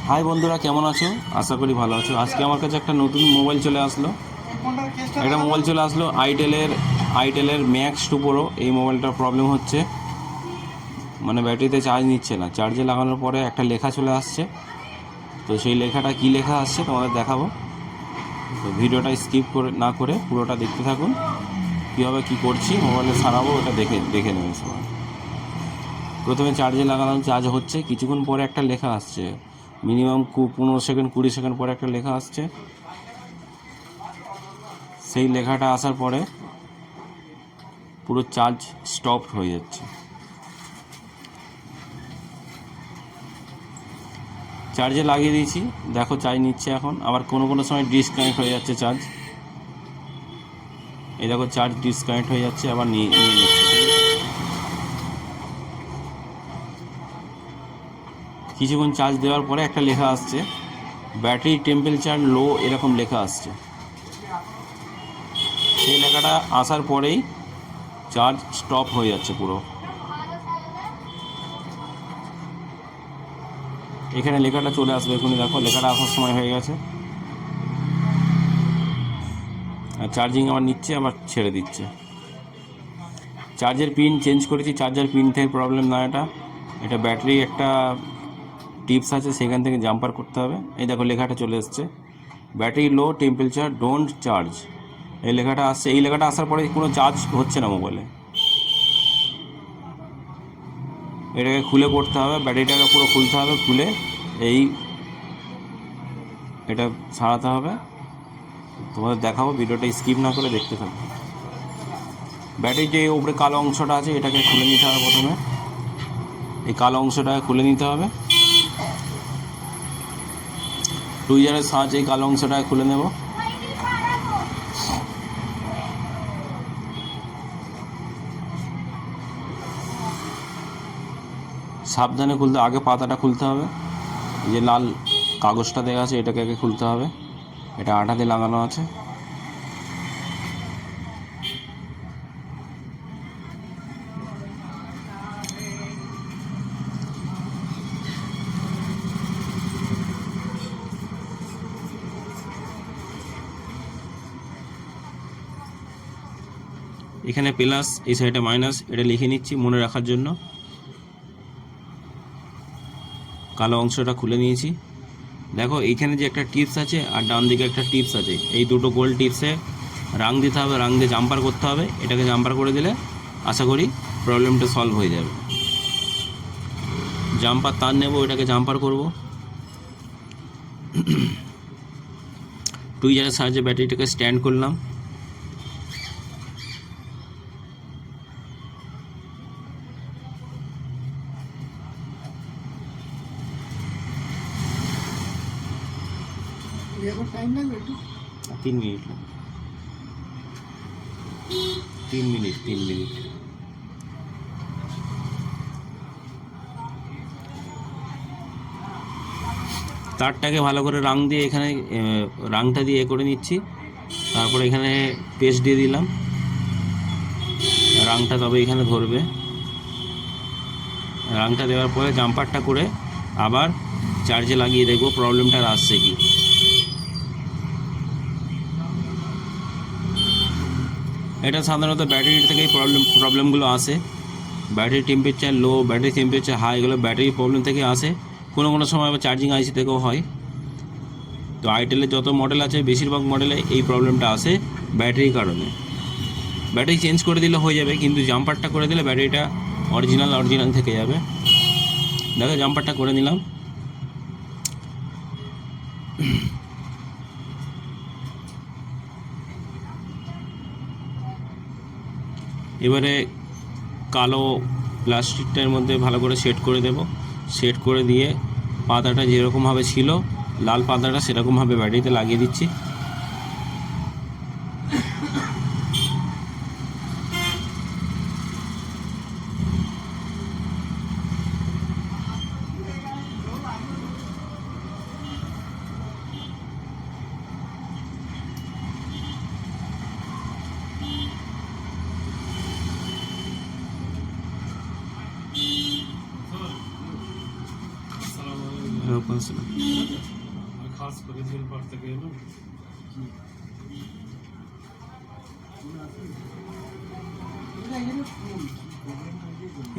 High বন্ধুরা, কেমন আছো? আশা করি ভালো আছো। আজকে আমার কাছে একটা নতুন মোবাইল চলে আসলো। আইটেলের ম্যাক্স 2 প্রো। এই মোবাইলটার প্রবলেম হচ্ছে, মানে ব্যাটারিতে চার্জ নিচ্ছে না। চার্জে লাগানোর পরে একটা লেখা চলে আসছে। তো সেই লেখাটা কী লেখা আসছে তোমাদের দেখাবো। তো ভিডিওটা স্কিপ না করে পুরোটা দেখতে থাকুন। কীভাবে কী করছি মোবাইলে সারাবো ওটা দেখে নেবে সবাই। প্রথমে চার্জে লাগালাম, চার্জ হচ্ছে। কিছুক্ষণ পরে একটা লেখা আসছে, মিনিমাম 15 সেকেন্ড 20 সেকেন্ড পরে একটা লেখা আসছে। সেই লেখাটা আসার পরে পুরো চার্জ স্টপ হয়ে যাচ্ছে। চার্জে লাগিয়ে দিয়েছি, দেখো চার্জ নিচ্ছে এখন। আবার কোনো সময় ডিসকানেক্ট হয়ে যাচ্ছে চার্জ। এই দেখো চার্জ ডিসকানেক্ট হয়ে যাচ্ছে, আবার নিয়ে নিচ্ছে। কিছুক্ষণ চার্জ দেওয়ার পরে একটা লেখা আসছে, ব্যাটারি টেম্পারেচার লো, এরকম লেখা আসছে। সেই লেখাটা আসার পরেই চার্জ স্টপ হয়ে যাচ্ছে পুরো। এখানে লেখাটা চলে আসবে এখনই, দেখো লেখাটা আসার সময় হয়ে গেছে। আর চার্জিং আবার নিচ্ছে, আবার ছেড়ে দিচ্ছে। চার্জের পিন চেঞ্জ করেছি, চার্জার পিন থেকে প্রবলেম না। এটা ব্যাটারি একটা টিপস আছে, সেখান থেকে জাম্পার করতে হবে। এই দেখো লেখাটা চলে এসছে, battery low, temperature don't charge. এই লেখাটা আসছে। এই লেখাটা আসার পরে কোনো চার্জ হচ্ছে না মোবাইলে। এটাকে খুলে পড়তে হবে, ব্যাটারিটাকে পুরো খুলতে হবে। খুলে এটা সারাতে হবে। তোমাদের দেখাবো, ভিডিওটা স্কিপ না করে দেখতে থাকো। ব্যাটারির যে উপরে কালো অংশটা আছে, এটাকে খুলে নিতে হবে প্রথমে। এই কালো অংশটাকে খুলে নিতে হবে। টুইজারের সাহায্যে এই কালো অংশটাকে খুলে নেব। সাবধানে খুলতে, আগে পাতাটা খুলতে হবে। এই যে লাল কাগজটা দেওয়া আছে, এটাকে আগে খুলতে হবে। এটা আঠা দিয়ে লাগানো আছে। এখানে প্লাস, এই সাইডে মাইনাস, এটা লিখে নিচ্ছি মনে রাখার জন্য। কালো অংশটা খুলে নিয়েছি। দেখো এইখানে যে একটা টিপস আছে আর ডান দিকে একটা টিপস আছে, এই দুটো গোল টিপসে রাং দিতে হবে। রাং দিয়ে জাম্পার করতে হবে। এটাকে জাম্পার করে দিলে আশা করি প্রবলেমটা সলভ হয়ে যাবে। জাম্পার তার নেব, এটাকে জাম্পার করব। টুইজারের সাহায্যে ব্যাটারিটাকে স্ট্যান্ড করলাম। টাইম লাগবে একটু, 3 মিনিট, 3 মিনিট। তারটাকে ভালো করে রাং দিয়ে, এখানে রাংটা দিয়ে করে নিচ্ছি। তারপরে এখানে পেস্ট দিয়ে দিলাম, রাংটা তবে এখানে ধরবে। রাংটা দেওয়ার পরে জাম্পারটা করে আবার চার্জে লাগিয়ে দেখবো প্রবলেমটা আসছে কি। এটা সাধারণত ব্যাটারির থেকেই প্রবলেমগুলো আসে। ব্যাটারি টেম্পারেচার লো, ব্যাটারি টেম্পারেচার হাই, এগুলো ব্যাটারি প্রবলেম থেকে আসে। কোনো সময় আবার চার্জিং আইসি থেকেও হয়। তো আইটেলের যত মডেল আছে, বেশিরভাগ মডেলে এই প্রবলেমটা আসে ব্যাটারির কারণে। ব্যাটারি চেঞ্জ করে দিলে হয়ে যাবে, কিন্তু জাম্পারটা করে দিলে ব্যাটারিটা অরিজিনাল থেকে যাবে। দেখো জাম্পারটা করে নিলাম। এবারে কালো প্লাস্টিকটার মধ্যে ভালো করে সেট করে দেব। সেট করে দিয়ে পাতাটা যেরকমভাবে ছিল, লাল পাতাটা সেরকমভাবে ব্যাটারিতে লাগিয়ে দিচ্ছি। ওপেন ছিল। खास করে জেল পার থেকে এলো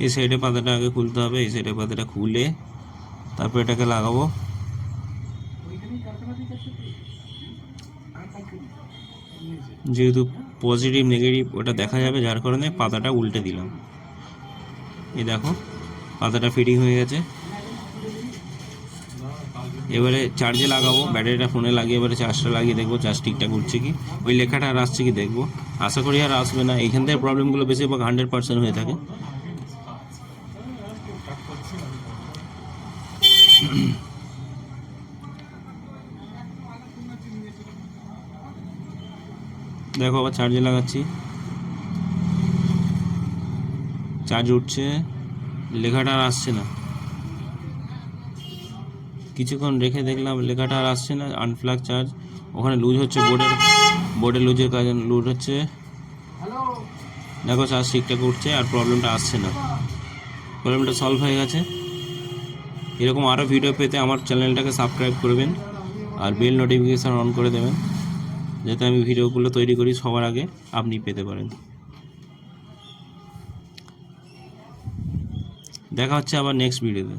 এই সাইডে পাতাটা আগে খুলতে হবে, এই সাইডে পাতাটা খুলে তারপর এটাকে লাগাবো। যেহেতু পজিটিভ নেগেটিভ ওটা দেখা যাবে, যার কারণে পাতাটা উল্টে দিলাম। এই দেখো পাতাটা ফিটিং হয়ে গেছে। এবারে চার্জে লাগাবো, ব্যাটারিটা ফোনে লাগিয়ে এবারে চার্জটা লাগিয়ে দেখবো চার্জ ঠিকঠাক উঠছে কি, ওই লেখাটা আর আসছে কি দেখবো। আশা করি আর আসবে না, এইখান থেকে প্রবলেমগুলো বেশিরভাগ 100% হয়ে থাকে। দেখো আবার চার্জে লাগাচ্ছি, চার্জ উঠছে, লেখাটা আর আসছে না। কিছুক্ষণ রেখে দেখলাম লেখাটা আর আসছে না, আনপ্লাগ চার্জ। ওখানে লুজ হচ্ছে, বোর্ডের লুজের কাজ লুজ হচ্ছে। দেখো চার্জ ঠিকঠাক উঠছে আর প্রবলেমটা আসছে না, প্রবলেমটা সলভ হয়ে গেছে। এরকম আরও ভিডিও পেতে আমার চ্যানেলটাকে সাবস্ক্রাইব করবেন আর বেল নোটিফিকেশান অন করে দেবেন, যাতে আমি ভিডিওগুলো তৈরি করি সবার আগে আপনি পেতে পারেন। দেখা হচ্ছে আবার নেক্সট ভিডিওতে।